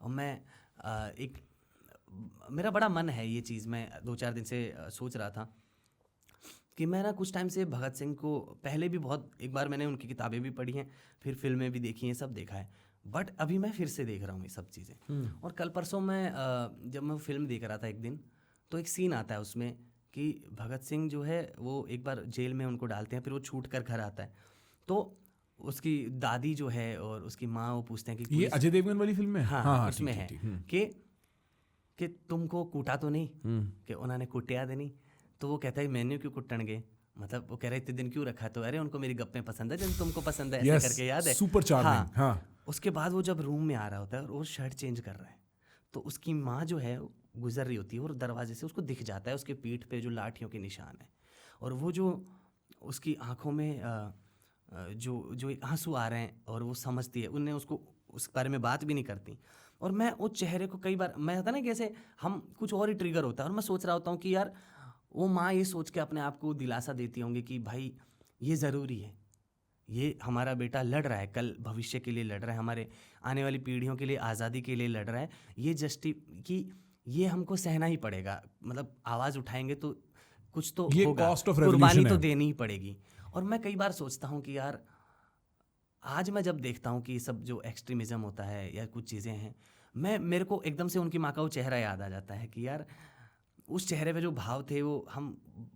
और मैं एक मेरा बड़ा मन है ये चीज़, मैं 2-4 दिन से सोच रहा था कि मैं ना कुछ टाइम से भगत सिंह को पहले भी बहुत, एक बार मैंने उनकी किताबें भी पढ़ी हैं, फिर फिल्में भी देखी हैं, सब देखा है, बट अभी मैं फिर से देख रहा हूँ ये सब चीज़ें। और कल परसों मैं जब मैं फिल्म देख रहा था एक दिन, तो एक सीन आता है उसमें कि भगत सिंह जो है वो एक बार जेल में उनको डालते हैं, फिर वो छूट कर घर आता है, तो उसकी दादी जो है और उसकी माँ वो पूछते हैं कि ये अजय देवगन वाली फिल्म में? हाँ, उसमें है कि तुमको कूटा तो नहीं, कि उन्होंने कुटिया दे नहीं, तो वो कहता है मैंने क्यों कुटन गए, मतलब वो कह रहे इतने दिन क्यों रखा, तो अरे उनको मेरी गप्पें पसंद है जैसे तुमको पसंद है, ऐसे करके याद है, सुपर चार्मिंग। हाँ। उसके बाद वो जब रूम में आ रहा होता है और वो शर्ट चेंज कर रहा है, तो उसकी माँ जो है गुजर रही होती है और दरवाजे से उसको दिख जाता है उसके पीठ पे जो लाठियों के निशान है, और वो जो उसकी आंखों में जो आंसू आ रहे हैं, और वो समझती है, उन्हें उसको उस बारे में बात भी नहीं करती। और मैं उस चेहरे को कई बार, मैं होता ना कैसे हम कुछ और ही ट्रिगर होता है, और मैं सोच रहा होता हूँ कि यार वो माँ ये सोच के अपने आप को दिलासा देती होंगी कि भाई ये ज़रूरी है, ये हमारा बेटा लड़ रहा है, कल भविष्य के लिए लड़ रहा है, हमारे आने वाली पीढ़ियों के लिए, आज़ादी के लिए लड़ रहा है, ये कि ये हमको सहना ही पड़ेगा, मतलब आवाज़ उठाएंगे तो कुछ तो होगा, कुर्बानी तो देनी ही पड़ेगी। और मैं कई बार सोचता हूँ कि यार आज मैं जब देखता हूँ कि सब जो एक्सट्रीमिज़म होता है या कुछ चीज़ें हैं, मेरे को एकदम से उनकी माँ का वो चेहरा याद आ जाता है कि यार उस चेहरे पे जो भाव थे वो हम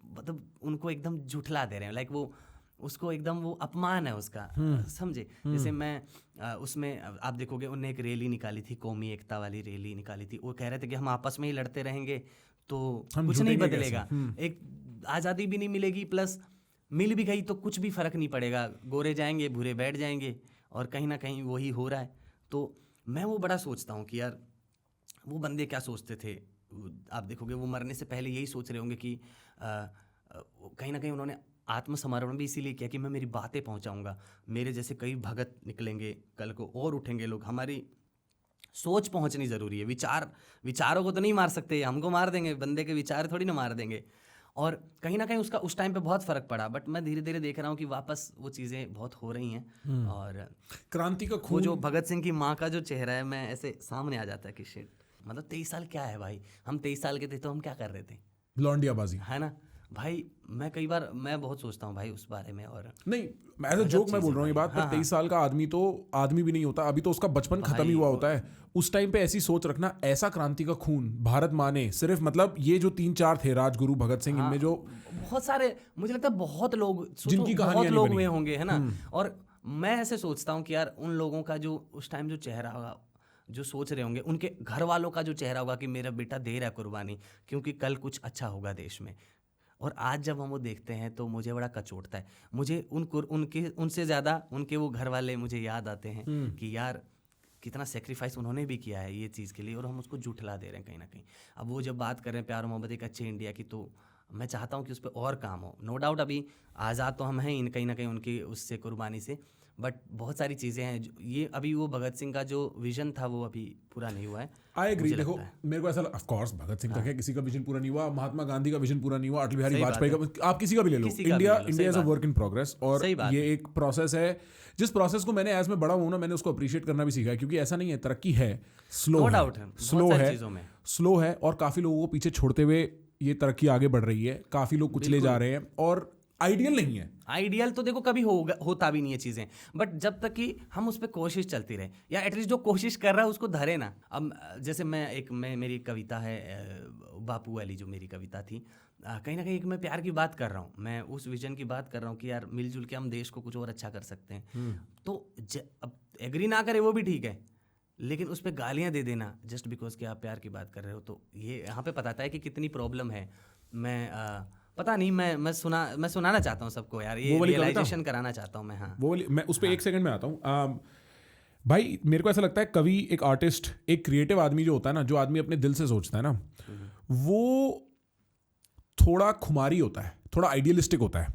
मतलब उनको एकदम झुठला दे रहे हैं, लाइक वो उसको एकदम वो अपमान है उसका, समझे। जैसे मैं उसमें आप देखोगे उन्होंने एक रैली निकाली थी, कौमी एकता वाली रैली निकाली थी, वो कह रहे थे कि हम आपस में ही लड़ते रहेंगे तो कुछ नहीं बदलेगा, एक आज़ादी भी नहीं मिलेगी, प्लस मिल भी गई तो कुछ भी फ़र्क नहीं पड़ेगा, गोरे जाएंगे भूरे बैठ जाएंगे, और कहीं ना कहीं वही हो रहा है। तो मैं वो बड़ा सोचता हूँ कि यार वो बंदे क्या सोचते थे, आप देखोगे वो मरने से पहले यही सोच रहे होंगे कि कहीं ना कहीं उन्होंने आत्मसमर्पण भी इसीलिए किया कि मैं मेरी बातें पहुंचाऊंगा, मेरे जैसे कई भगत निकलेंगे कल को और उठेंगे लोग, हमारी सोच पहुंचनी ज़रूरी है, विचारों को तो नहीं मार सकते, हमको मार देंगे, बंदे के विचार थोड़ी ना मार देंगे। और कहीं ना कहीं उसका उस टाइम पे बहुत फ़र्क पड़ा, बट मैं धीरे धीरे देख रहा हूँ कि वापस वो चीज़ें बहुत हो रही हैं। और क्रांति का वो जो भगत सिंह की माँ का जो चेहरा है, मैं ऐसे सामने आ जाता है कि शिट, मतलब 23 साल क्या है भाई, हम 23 साल के थे तो हम क्या कर रहे थे, लौंडियाबाजी, है ना भाई। मैं कई बार मैं बहुत सोचता हूँ भाई उस बारे में। और नहीं, एज अ जोक मैं बोल रहा हूँ ये बात, पर 23 साल का आदमी तो आदमी भी नहीं होता, अभी तो उसका बचपन खत्म ही हुआ होता है। उस टाइम पे ऐसी सोच रखना, ऐसा क्रांति का खून भारत माने, सिर्फ मतलब ये जो 3-4 थे, राजगुरु, भगत सिंह, इनमें जो बहुत सारे, मुझे लगता है बहुत लोग जिनकी बहुत लोग हुए होंगे, है ना। और मैं ऐसे सोचता हूँ कि यार उन लोगों का जो उस टाइम जो चेहरा होगा, जो सोच रहे होंगे, उनके घर वालों का जो चेहरा होगा कि मेरा बेटा दे रहा है कुर्बानी, क्योंकि कल कुछ अच्छा होगा देश में। और आज जब हम वो देखते हैं तो मुझे बड़ा कचोटता है, मुझे उनसे ज़्यादा उनके वो घर वाले मुझे याद आते हैं कि यार कितना सेक्रीफाइस उन्होंने भी किया है ये चीज़ के लिए, और हम उसको झुठला दे रहे हैं कहीं ना कहीं। अब वो जब बात कर रहे हैं प्यार मोहब्बत एक अच्छे इंडिया की, तो मैं चाहता हूँ कि उस पर और काम हो। नो डाउट अभी आज़ाद तो हम हैं इन कहीं ना कहीं उनकी उससे कुर्बानी से, बट बहुत सारी चीज़ें हैं ये अभी वो भगत सिंह का जो विजन था वो अभी पूरा नहीं हुआ है। I agree. देखो मेरे को ऐसा, ऑफ कोर्स भगत सिंह का क्या, किसी का विजन पूरा नहीं हुआ, महात्मा गांधी का विजन पूरा नहीं हुआ, अटल बिहारी वाजपेयी का, आप किसी का भी ले लो, India is a work in progress. और ये एक प्रोसेस है, जिस प्रोसेस को मैंने एज में बड़ा हूँ ना, मैंने उसको अप्रिशिएट करना भी सीखा है, क्योंकि ऐसा नहीं है, तरक्की है, स्लो है, और काफी लोगों को पीछे छोड़ते हुए ये तरक्की आगे बढ़ रही है, काफी लोग कुचले जा रहे हैं, और आइडियल नहीं है। आइडियल तो देखो कभी होता भी नहीं है चीज़ें, बट जब तक कि हम उस पर कोशिश चलती रहे, या एटलीस्ट जो कोशिश कर रहा है उसको धरे ना। अब जैसे मेरी कविता है बापू वाली, जो मेरी कविता थी, कहीं ना कहीं मैं प्यार की बात कर रहा हूँ, मैं उस विजन की बात कर रहा हूँ कि यार मिलजुल के हम देश को कुछ और अच्छा कर सकते हैं। तो अब एग्री ना करे वो भी ठीक है, लेकिन उस पर गालियाँ दे देना जस्ट बिकॉज कि आप प्यार की बात कर रहे हो, तो ये यहाँ पे बताता है कि कितनी प्रॉब्लम है। मैं पता नहीं, मैं सुनाना चाहता हूँ सबको यार, ये रियलाइजेशन कराना चाहता हूँ मैं। हाँ, मैं उस पर 1 सेकंड में आता हूँ। भाई मेरे को ऐसा लगता है कवि, एक आर्टिस्ट, एक क्रिएटिव आदमी जो होता है ना, जो आदमी अपने दिल से सोचता है ना, वो थोड़ा खुमारी होता है, थोड़ा आइडियलिस्टिक होता है,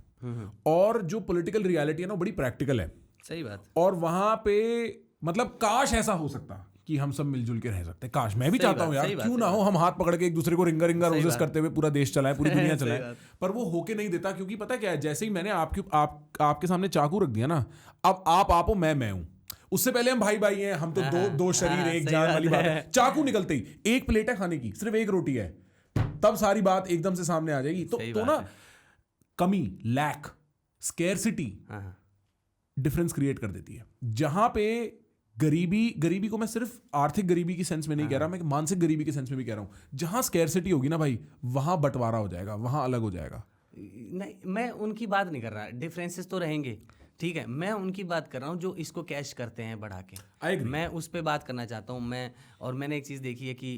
और जो पॉलिटिकल रियलिटी है ना, बड़ी प्रैक्टिकल है। सही बात। और वहां पे मतलब काश ऐसा हो सकता कि हम सब मिलजुल के रह सकते, काश, मैं भी चाहता हूँ यार, क्यों ना हो, हम हाथ पकड़ के एक दूसरे को रिंगा रोजेस करते हुए पूरा देश चलाए, पूरी दुनिया चलाए, पर वो होके नहीं देता। क्योंकि पता क्या है, जैसे ही मैंने आपके सामने चाकू रख दिया ना, अब आप हो, मैं हूं, उससे पहले हम भाई भाई हैं, हम तो दो शरीर एक सही जान बात वाली बात है। है। चाकू निकलते ही एक प्लेट है खाने की, सिर्फ एक रोटी है, तब सारी बात एकदम से सामने आ जाएगी। सही तो बात ना है। कमी, लैक, स्केर्सिटी हाँ, डिफरेंस क्रिएट कर देती है। जहां पे गरीबी को मैं सिर्फ आर्थिक गरीबी की सेंस में नहीं कह रहा, मैं मानसिक गरीबी के सेंस में भी कह रहा हूं। जहां स्केर्सिटी होगी ना भाई, वहां बंटवारा हो जाएगा, वहां अलग हो जाएगा। नहीं, मैं उनकी बात नहीं कर रहा, डिफरेंसेस तो रहेंगे, ठीक है, मैं उनकी बात कर रहा हूँ जो इसको कैश करते हैं बढ़ा के। I agree. मैं उस पे बात करना चाहता हूँ। मैंने एक चीज़ देखी है कि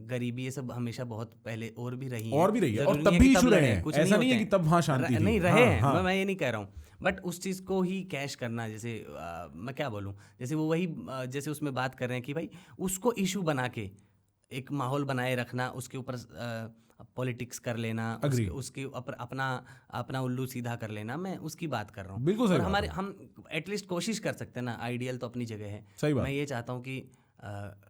गरीबी ये सब हमेशा बहुत पहले और भी रही है, और भी रही है, और जरूरी तब नहीं भी कि तब इशू रहे लड़े, हैं। कुछ ऐसा नहीं है होते कि तब वहाँ शांति थी। नहीं रहे हाँ, हैं, हाँ। मैं ये नहीं कह रहा हूँ, बट उस चीज़ को ही कैश करना, जैसे मैं क्या बोलूँ, जैसे वो वही जैसे उसमें बात कर रहे हैं कि भाई उसको इशू बना के एक माहौल बनाए रखना, उसके ऊपर पॉलिटिक्स कर लेना, उसके अपना उल्लू सीधा कर लेना, मैं उसकी बात कर रहा हूँ। बिल्कुल सही और हम एटलीस्ट कोशिश कर सकते हैं ना, आइडियल तो अपनी जगह है। सही बात। मैं ये चाहता हूँ कि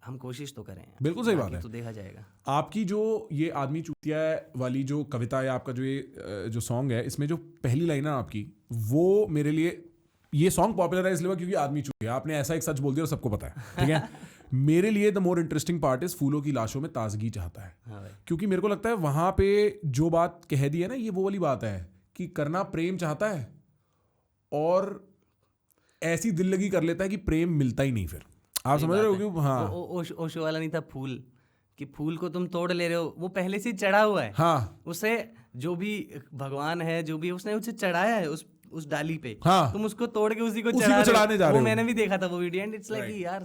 हम कोशिश तो करें। बिल्कुल सही बात बाकी है। तो देखा जाएगा। आपकी जो ये आदमी चूतिया वाली जो कविता है, आपका जो ये जो सॉन्ग है, इसमें जो पहली लाइन है आपकी, वो मेरे लिए ये सॉन्ग पॉपुलर है इसलिए क्योंकि आदमी चूतिया, आपने ऐसा एक सच बोल दिया और सबको पता है, ठीक है। मेरे लिए the more interesting part is फूलों की लाशों में ताजगी चाहता है। हाँ भाई। क्योंकि मेरे को लगता है वहां पे जो बात कह दी है ना, ये वो वाली बात है कि करना प्रेम चाहता है और ऐसी दिल लगी कर लेता है कि प्रेम मिलता ही नहीं। फिर आप समझ रहे हो कि हाँ, ओशो वाला नहीं था फूल, कि फूल को तुम तोड़ ले रहे हो, वो पहले से ही चढ़ा हुआ है। हाँ, उसे जो भी भगवान है, जो भी उसने उसे चढ़ाया है उस डाली पे, हाँ, तुम उसको तोड़ के उसी को चढ़ाने जा रहे हो। वो मैंने भी देखा था वो वीडियो, एंड इट्स लाइक यार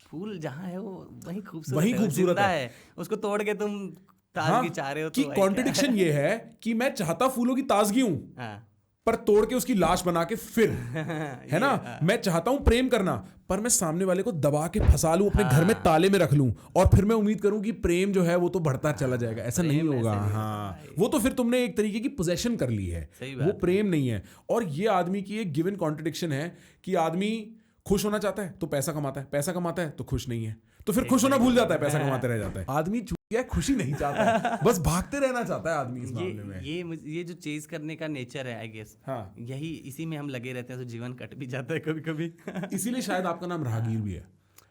फूल जहाँ है वो वही खूबसूरत वही है, खूबसूरत जिंदा है। है, उसको तोड़ के तुम ताजगी चाह रहे हो। कि तो कॉन्ट्रडिक्शन ये है कि मैं चाहता फूलों की ताजगी हूं, हाँ पर तोड़ के उसकी लाश बना के फिर है ना, मैं चाहता हूं प्रेम करना, पर मैं सामने वाले को दबा के फंसा लूं, अपने घर में ताले में रख लूं, और फिर मैं उम्मीद करूं कि प्रेम जो है वो तो बढ़ता चला जाएगा। ऐसा नहीं होगा। हाँ, वो तो फिर तुमने एक तरीके की पोजेशन कर ली है, वो प्रेम नहीं है। और ये आदमी की एक गिवन कॉन्ट्रडिक्शन है कि आदमी खुश होना चाहता है तो पैसा कमाता है, पैसा कमाता है तो खुश नहीं है, तो फिर खुश होना भूल जाता है, पैसा कमाते रह जाता है। आदमी चूतिया खुशी नहीं चाहता है, बस भागते रहना चाहता है आदमी इस मामले में। ये जो चेज करने का नेचर है, आई गेस, हाँ, यही इसी में हम लगे रहते हैं, तो जीवन कट भी जाता है कभी कभी। इसीलिए शायद आपका नाम राहगीर भी है।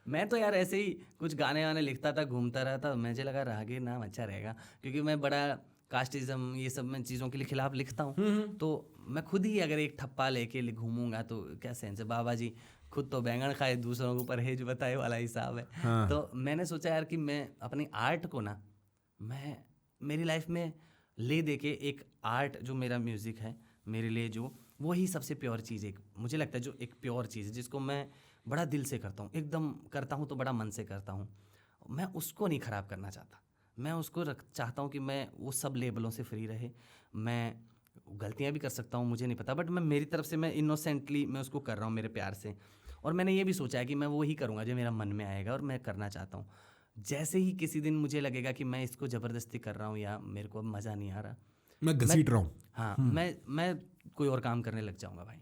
मैं तो यार ऐसे ही कुछ गाने वाने लिखता था, घूमता रहा था, मुझे लगा राहगीर नाम अच्छा रहेगा, क्योंकि मैं बड़ा कास्टिज्म ये सब मैं चीज़ों के खिलाफ लिखता हूँ। तो मैं खुद ही अगर एक ठप्पा लेके घूमूंगा तो क्या सेंस है। बाबा जी खुद तो बैंगन खाए, दूसरों को परहेज बताए वाला हिसाब है। हाँ। तो मैंने सोचा यार कि मैं अपनी आर्ट को ना, मैं मेरी लाइफ में ले दे के एक आर्ट, जो मेरा म्यूज़िक है मेरे लिए, जो वही सबसे प्योर चीज़ एक मुझे लगता है, जो एक प्योर चीज़ है जिसको मैं बड़ा दिल से करता हूँ, एकदम करता हूँ तो बड़ा मन से करता हूँ, मैं उसको नहीं ख़राब करना चाहता। मैं उसको चाहता हूँ कि मैं वो सब लेबलों से फ्री रहे। मैं गलतियाँ भी कर सकता हूँ, मुझे नहीं पता, बट मैं मेरी तरफ से मैं इनोसेंटली मैं उसको कर रहा हूँ मेरे प्यार से। और मैंने ये भी सोचा है कि मैं वो ही करूँगा जो मेरा मन में आएगा और मैं करना चाहता हूँ। जैसे ही किसी दिन मुझे लगेगा कि मैं इसको ज़बरदस्ती कर रहा हूँ या मेरे को मज़ा नहीं आ रहा, मैं घसीट रहा हूँ, हाँ, मैं कोई और काम करने लग जाऊँगा भाई।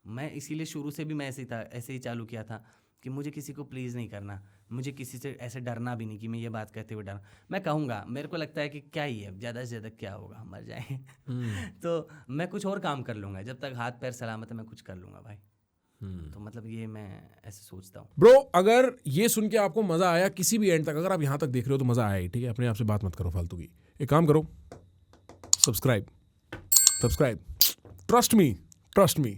मैं इसीलिए शुरू से भी मैं ऐसे ही चालू किया था कि मुझे किसी को प्लीज़ नहीं करना, मुझे किसी से ऐसे डरना भी नहीं कि मैं ये बात कहते हुए डर, मैं कहूँगा, मेरे को लगता है कि क्या ही है, ज़्यादा से ज़्यादा क्या होगा, मर जाएंगे। तो मैं कुछ और काम कर लूँगा, जब तक हाथ पैर सलामत है मैं कुछ कर लूँगा भाई। तो मतलब ये मैं ऐसे सोचता हूँ। ब्रो, अगर ये सुन के आपको मजा आया किसी भी एंड तक, अगर आप यहाँ तक देख रहे हो तो मजा आया ही, ठीक है। अपने आप से बात मत करो फालतू की, एक काम करो, सब्सक्राइब, ट्रस्ट मी।